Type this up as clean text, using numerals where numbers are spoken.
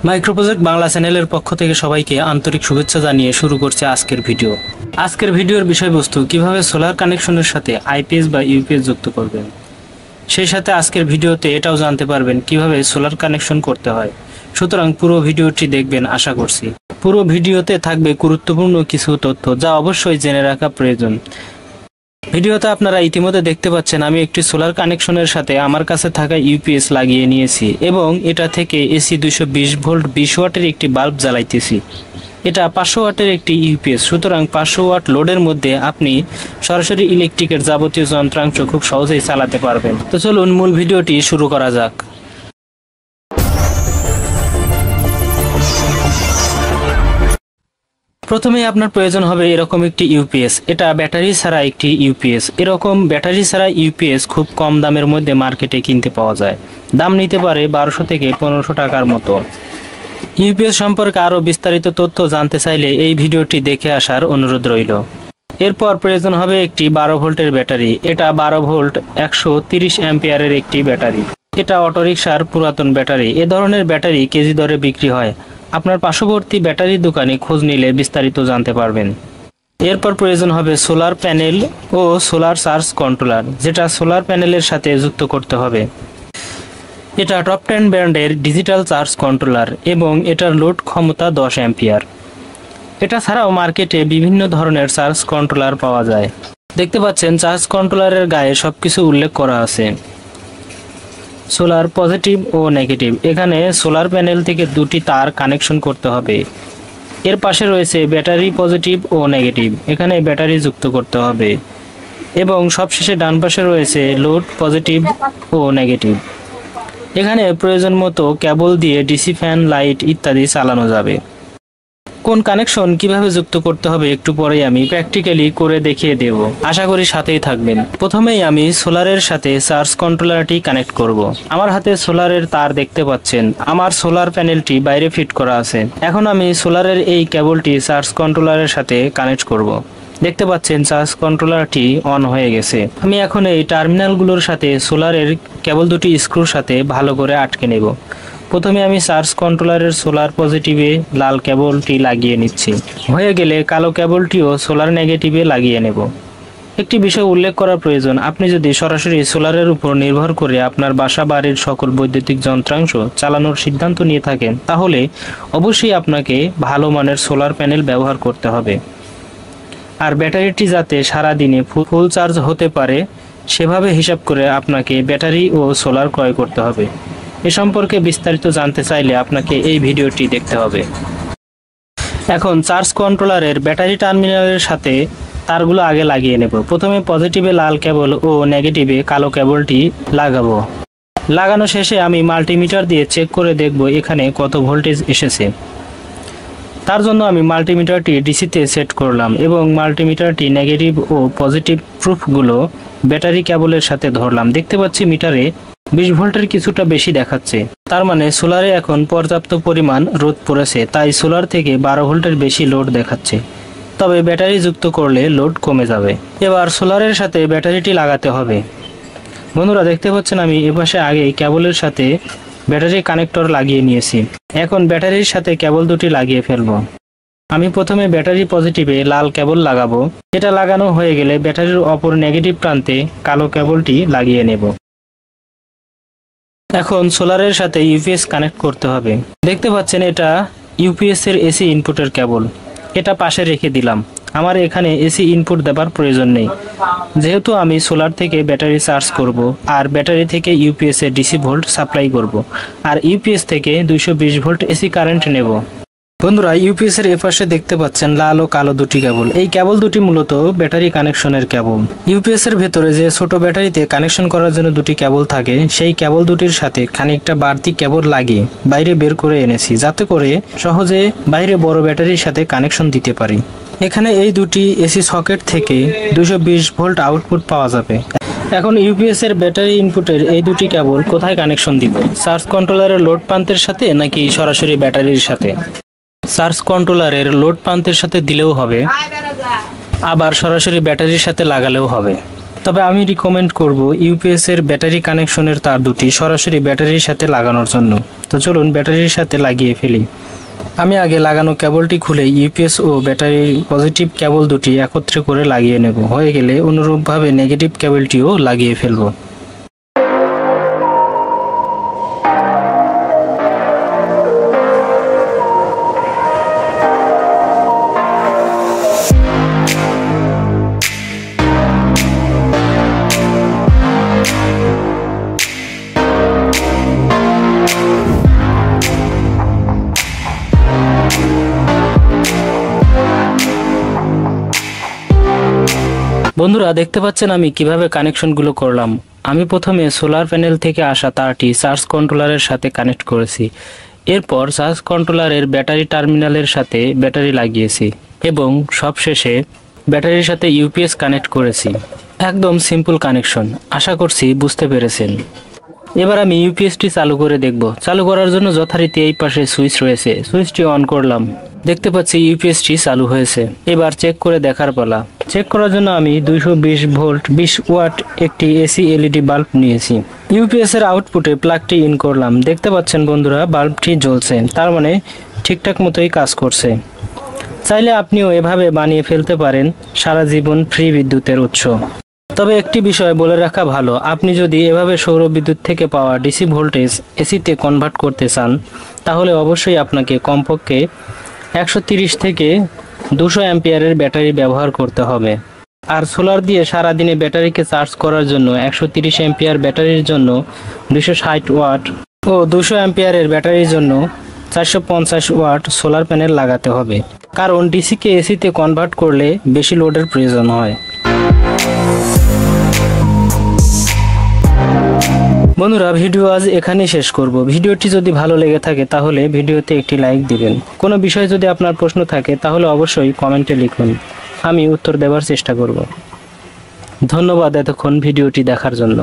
Micro project Bangla চ্যানেলের পক্ষ থেকে সবাইকে আন্তরিক শুভেচ্ছা জানিয়ে শুরু করছে আজকের ভিডিও। আজকের ভিডিওর বিষয়বস্তু কিভাবে সোলার কানেকশনের সাথে আইপিএস বা ইউপিএস যুক্ত করবেন। সেই সাথে আজকের ভিডিওতে এটাও জানতে পারবেন কিভাবে সোলার কানেকশন করতে হয়। সুতরাং পুরো ভিডিওটি দেখবেন আশা করছি। পুরো ভিডিওতে থাকবে গুরুত্বপূর্ণ কিছু তথ্য যা অবশ্যই জেনে রাখা প্রয়োজন। ভিডিওতে আপনারা ইতিমধ্যে দেখতে পাচ্ছেন আমি একটি সোলার কানেকশনের সাথে আমার কাছে থাকা ইউপিএস লাগিয়ে নিয়েছি এবং এটা থেকে এসি 220 ভোল্ট 20 ওয়াটের একটি বাল্ব জ্বালাইতেছি। এটা 500 ওয়াটের একটি ইউপিএস, সুতরাং 500 ওয়াট লোডের মধ্যে আপনি সরাসরি ইলেকট্রিকের যাবতীয় যন্ত্রাংশ খুব সহজেই চালাতে পারবেন। তো চলুন মূল ভিডিওটি শুরু করা যাক। প্রথমেই আপনার প্রয়োজন হবে এরকম একটি ইউপিএস। এটা ব্যাটারি ছাড়া একটি ইউপিএস। এরকম ব্যাটারি ছাড়া ইউপিএস খুব কম দামের মধ্যে মার্কেটে কিনতে পাওয়া যায়। দাম নিতে পারে 1200 থেকে 1500 টাকার মতো। ইউপিএস সম্পর্কে আরও বিস্তারিত তথ্য জানতে চাইলে এই ভিডিওটি দেখে আসার অনুরোধ রইল। এরপর প্রয়োজন হবে একটি 12 ভোল্টের ব্যাটারি। এটা 12 ভোল্ট 130 অ্যাম্পিয়ারের একটি ব্যাটারি। এটা অটোরিকশার পুরাতন ব্যাটারি। এ ধরনের ব্যাটারি কেজি দরে বিক্রি হয়। আপনার পার্শ্ববর্তী ব্যাটারির দোকানে খোঁজ নিলে বিস্তারিত জানতে পারবেন। এরপর প্রয়োজন হবে সোলার প্যানেল ও সোলার চার্জ কন্ট্রোলার, যেটা সোলার প্যানেলের সাথে যুক্ত করতে হবে। এটা টপটেন ব্র্যান্ডের ডিজিটাল চার্জ কন্ট্রোলার এবং এটার লোড ক্ষমতা 10 অ্যাম্পিয়ার। এটা ছাড়াও মার্কেটে বিভিন্ন ধরনের চার্জ কন্ট্রোলার পাওয়া যায়। দেখতে পাচ্ছেন চার্জ কন্ট্রোলারের গায়ে সবকিছু উল্লেখ করা আছে। সোলার পজিটিভ ও নেগেটিভ। এখানে সোলার প্যানেল থেকে দুটি তার কানেকশন করতে হবে। এর পাশে রয়েছে ব্যাটারি পজিটিভ ও নেগেটিভ। এখানে ব্যাটারি যুক্ত করতে হবে এবং সবশেষে ডান পাশে রয়েছে লোড পজিটিভ ও নেগেটিভ। এখানে প্রয়োজন মতো কেবল দিয়ে ডিসি ফ্যান, লাইট ইত্যাদি চালানো যাবে। কোন কানেকশন কিভাবে যুক্ত করতে হবে একটু পরেই আমি প্র্যাকটিক্যালি করে দেখিয়ে দেব। আশা করি সাথেই থাকবেন। প্রথমেই আমি সোলারের সাথে চার্জ কন্ট্রোলারটি কানেক্ট করব। আমার হাতে সোলারের তার দেখতে পাচ্ছেন। আমার সোলার প্যানেলটি বাইরে ফিট করা আছে। এখন আমি সোলারের এই কেবলটি চার্জ কন্ট্রোলারের সাথে কানেক্ট করব। দেখতে পাচ্ছেন চার্জ কন্ট্রোলারটি অন হয়ে গেছে। আমি এখন এই টার্মিনালগুলোর সাথে সোলারের কেবল দুটি স্ক্রুর সাথে ভালো করে আটকে নেব। প্রথমে আমি চার্জ কন্ট্রোলারের সোলার পজিটিভে লাল কেবলটি লাগিয়ে নিচ্ছি। হয়ে গেলে কালো কেবলটিও সোলার নেগেটিভে লাগিয়ে নেব। একটি বিষয় উল্লেখ করা প্রয়োজন, আপনি যদি সরাসরি সোলারের উপর নির্ভর করে আপনার বাসা বাড়ির সকল বৈদ্যুতিক যন্ত্রাংশ চালানোর সিদ্ধান্ত নিয়ে থাকেন, তাহলে অবশ্যই আপনাকে ভালো মানের সোলার প্যানেল ব্যবহার করতে হবে। আর ব্যাটারিটি যাতে সারাদিনে ফুল চার্জ হতে পারে সেভাবে হিসাব করে আপনাকে ব্যাটারি ও সোলার ক্রয় করতে হবে। এ সম্পর্কে বিস্তারিত জানতে চাইলে আপনাকে এই ভিডিওটি দেখতে হবে। এখন চার্জ কন্ট্রোলারের ব্যাটারি টার্মিনালের সাথে তারগুলো আগে লাগিয়ে নেব। প্রথমে পজিটিভে লাল কেবল ও নেগেটিভে কালো কেবলটি লাগাবো। লাগানো শেষে আমি মাল্টিমিটার দিয়ে চেক করে দেখব এখানে কত ভোল্টেজ এসেছে। তার জন্য আমি মাল্টিমিটারটি ডিসিতে সেট করলাম এবং মাল্টিমিটারটি নেগেটিভ ও পজিটিভ প্রুফগুলো ব্যাটারি কেবলের সাথে ধরলাম। দেখতে পাচ্ছি মিটারে 20 ভোল্টের কিছুটা বেশি দেখাচ্ছে। তার মানে সোলারে এখন পর্যাপ্ত পরিমাণ রোদ পড়েছে, তাই সোলার থেকে 12 ভোল্টের বেশি লোড দেখাচ্ছে। তবে ব্যাটারি যুক্ত করলে লোড কমে যাবে। এবার সোলারের সাথে ব্যাটারিটি লাগাতে হবে। বন্ধুরা দেখতে পাচ্ছেন আমি এপাশে আগে কেবলের সাথে ব্যাটারি কানেক্টর লাগিয়ে নিয়েছি। এখন ব্যাটারির সাথে কেবল দুটি লাগিয়ে ফেলবো। আমি প্রথমে ব্যাটারি পজিটিভে লাল কেবল লাগাবো। এটা লাগানো হয়ে গেলে ব্যাটারির অপর নেগেটিভ প্রান্তে কালো কেবলটি লাগিয়ে নেব। এখন সোলারের সাথে ইউপিএস কানেক্ট করতে হবে। দেখতে পাচ্ছেন এটা ইউপিএস এর এসি ইনপুটের কেবল। এটা পাশে রেখে দিলাম। আমার এখানে এসি ইনপুট দেবার প্রয়োজন নেই, যেহেতু আমি সোলার থেকে ব্যাটারি চার্জ করব আর ব্যাটারি থেকে ইউপিএস এ ডিসি ভোল্ট সাপ্লাই করব আর ইউপিএস থেকে 220 ভোল্ট এসি কারেন্ট নেব। বন্ধুরা ইউপিএস এর এপাশে দেখতে পাচ্ছেন লাল ও কালো দুটি কেবল। এই কেবল দুটি মূলত ব্যাটারি কানেকশনের কেবল। ইউপিএস এর ভেতরে যে ছোট ব্যাটারিতে কানেকশন করার জন্য দুটি কেবল থাকে, সেই কেবল দুটির সাথে খানিকটা বাড়তি কেবল লাগিয়ে বাইরে বের করে এনেছি, যাতে করে সহজে বাইরে বড় ব্যাটারির সাথে কানেকশন দিতে পারি। এখানে এই দুটি এসি সকেট থেকে 220 ভোল্ট আউটপুট পাওয়া যাবে। এখন ইউপিএস এর ব্যাটারি ইনপুটের এই দুটি কেবল কোথায় কানেকশন দিব? চার্জ কন্ট্রোলারের লোড প্রান্তের সাথে নাকি সরাসরি ব্যাটারির সাথে? চার্জ কন্ট্রোলারের লোড প্রান্তের সাথে দিলেও হবে, আবার সরাসরি ব্যাটারির সাথে লাগালেও হবে। তবে আমি রিকমেন্ড করব ইউপিএস এর ব্যাটারি কানেকশনের তার দুটি সরাসরি ব্যাটারির সাথে লাগানোর জন্য। তো চলুন ব্যাটারির সাথে লাগিয়ে ফেলি। আমি আগে লাগানো কেবলটি খুলে ইউপিএস ও ব্যাটারির পজিটিভ কেবল দুটি একত্রে করে লাগিয়ে নেব। হয়ে গেলে অনুরূপভাবে নেগেটিভ কেবলটিও লাগিয়ে ফেলব। বন্ধুরা দেখতে পাচ্ছেন আমি কিভাবে কানেকশনগুলো করলাম। আমি প্রথমে সোলার প্যানেল থেকে আসা তারটি চার্জ কন্ট্রোলারের সাথে কানেক্ট করেছি। এরপর চার্জ কন্ট্রোলারের ব্যাটারি টার্মিনালের সাথে ব্যাটারি লাগিয়েছি এবং সবশেষে ব্যাটারির সাথে ইউপিএস কানেক্ট করেছি। একদম সিম্পল কানেকশন, আশা করছি বুঝতে পেরেছেন। এবার আমি ইউপিএসটি চালু করে দেখব। চালু করার জন্য যথারীতি এই পাশে সুইচ রয়েছে, সুইচটি অন করলাম। দেখতে পাচ্ছি ইউপিএসটি চালু হয়েছে। এবার চেক করে দেখার পালা। চেক করার জন্য আমি 220 ভোল্ট 20 ওয়াট একটি এসি এলইডি বাল্ব নিয়েছি। ইউপিএস এর আউটপুটে প্লাগটি ইন করলাম। দেখতে পাচ্ছেন বন্ধুরা বাল্বটি জ্বলছে, তার মানে ঠিকঠাক মতোই কাজ করছে। চাইলে আপনিও এভাবে বানিয়ে ফেলতে পারেন সারা জীবন ফ্রি বিদ্যুতের উৎস। তবে একটি বিষয় বলে রাখা ভালো, আপনি যদি এভাবে সৌর বিদ্যুৎ থেকে পাওয়া ডিসি ভোল্টেজ এসিতে কনভার্ট করতে চান তাহলে অবশ্যই আপনাকে কমপক্ষে 130 থেকে 200 অ্যাম্পিয়ারের ব্যাটারি ব্যবহার করতে হবে। আর সোলার দিয়ে সারাদিনে ব্যাটারিকে চার্জ করার জন্য 130 অ্যাম্পিয়ার ব্যাটারির জন্য 260 ওয়াট ও 200 অ্যাম্পিয়ারের ব্যাটারির জন্য 450 ওয়াট সোলার প্যানেল লাগাতে হবে। কারণ ডিসিকে এসিতে কনভার্ট করলে বেশি লোডের প্রয়োজন হয়। বন্ধুরা ভিডিও আজ এখানেই শেষ করব। ভিডিওটি যদি ভালো লেগে থাকে তাহলে ভিডিওতে একটি লাইক দিবেন। কোনো বিষয়ে যদি আপনার প্রশ্ন থাকে তাহলে অবশ্যই কমেন্টে লিখুন, আমি উত্তর দেওয়ার চেষ্টা করব। ধন্যবাদ এতক্ষণ ভিডিওটি দেখার জন্য।